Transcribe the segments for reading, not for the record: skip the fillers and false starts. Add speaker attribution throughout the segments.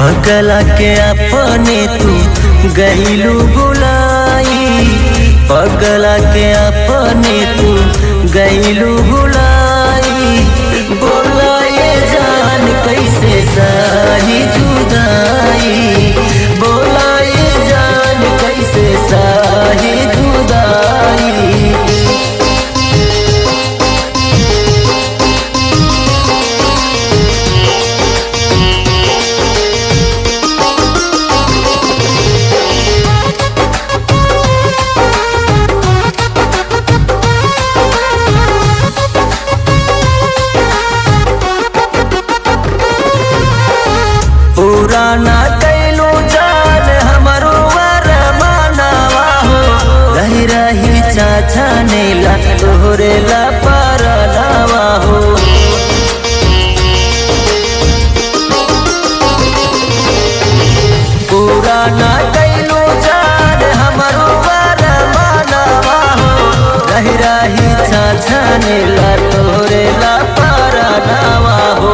Speaker 1: पगला के अपने तू गईलू बुलाई, पगला के अपने तू गईलू बुलाई। बोलाए जान कैसे सही जुदाई, बोलाए जान कैसे सही जुदाई। पुराना कैलू जान हमारो वरमानवा हो, रही रही चाचा नेला तोहरे ला परनावा हो। पुराना कैलू जान हमारो वरमानवा हो, रही रही चाचा नेला तोहरे ला परनावा हो।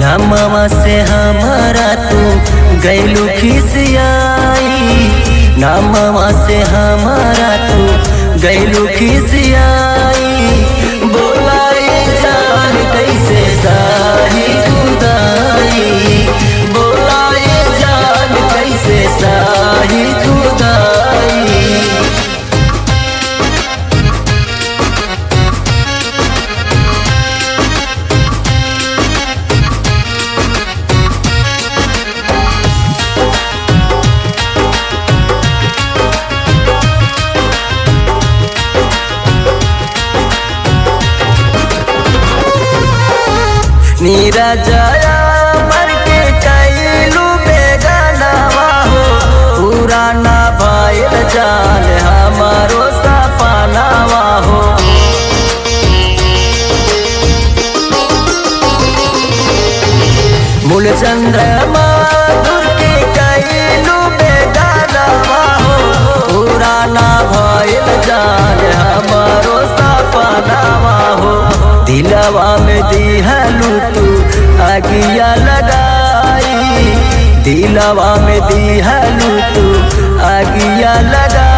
Speaker 1: नामवा से हमारा तू गईलू खिसियाई, नामवा से हमारा तू गईलू खिसियाई। बोलाए जान कैसे सही जुदाई, बोलाए जान कैसे सही जुदाई। नीरजया मर के कैलू बेगानावा हो, पुराना भइल जान हमारो सपनावा हो। मूल चंद्रमा दूर के कैलू बेगानावा हो, पुराना भइल जान हमारो सपनावा हो। दिलवा में दिहलू तू आगिया लगाई, दिलवा में दिहलू तू आगिया लगाई।